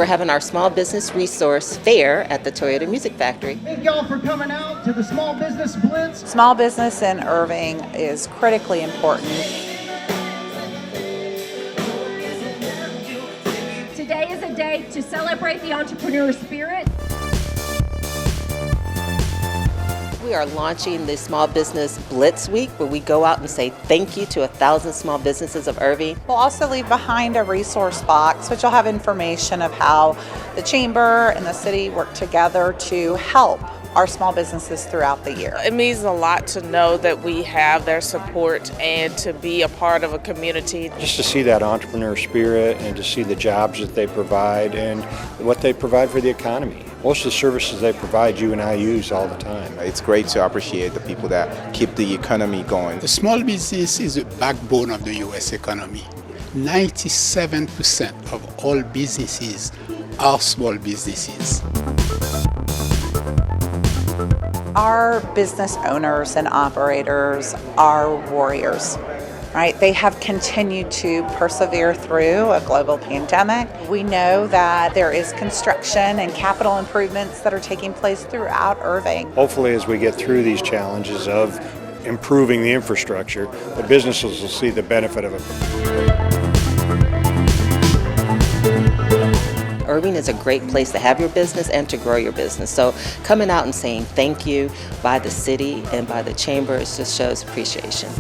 we're having our Small Business Resource Fair at the Toyota Music Factory. Thank y'all for coming out to the Small Business Blitz. Small business in Irving is critically important. Today is a day to celebrate the entrepreneur spirit. We are launching the Small Business Blitz Week, where we go out and say thank you to 1,000 small businesses of Irving. We'll also leave behind a resource box, which will have information of how the Chamber and the city work together to help our small businesses throughout the year. It means a lot to know that we have their support and to be a part of a community. Just to see that entrepreneur spirit and to see the jobs that they provide and what they provide for the economy. Most of the services they provide you and I use all the time. It's great to appreciate the people that keep the economy going. The small business is the backbone of the U.S. economy. 97% of all businesses are small businesses. Our business owners and operators are warriors, right? They have continued to persevere through a global pandemic. We know that there is construction and capital improvements that are taking place throughout Irving. Hopefully, as we get through these challenges of improving the infrastructure, the businesses will see the benefit of it. Irving is a great place to have your business and to grow your business. So coming out and saying thank you by the city and by the chamber, it just shows appreciation.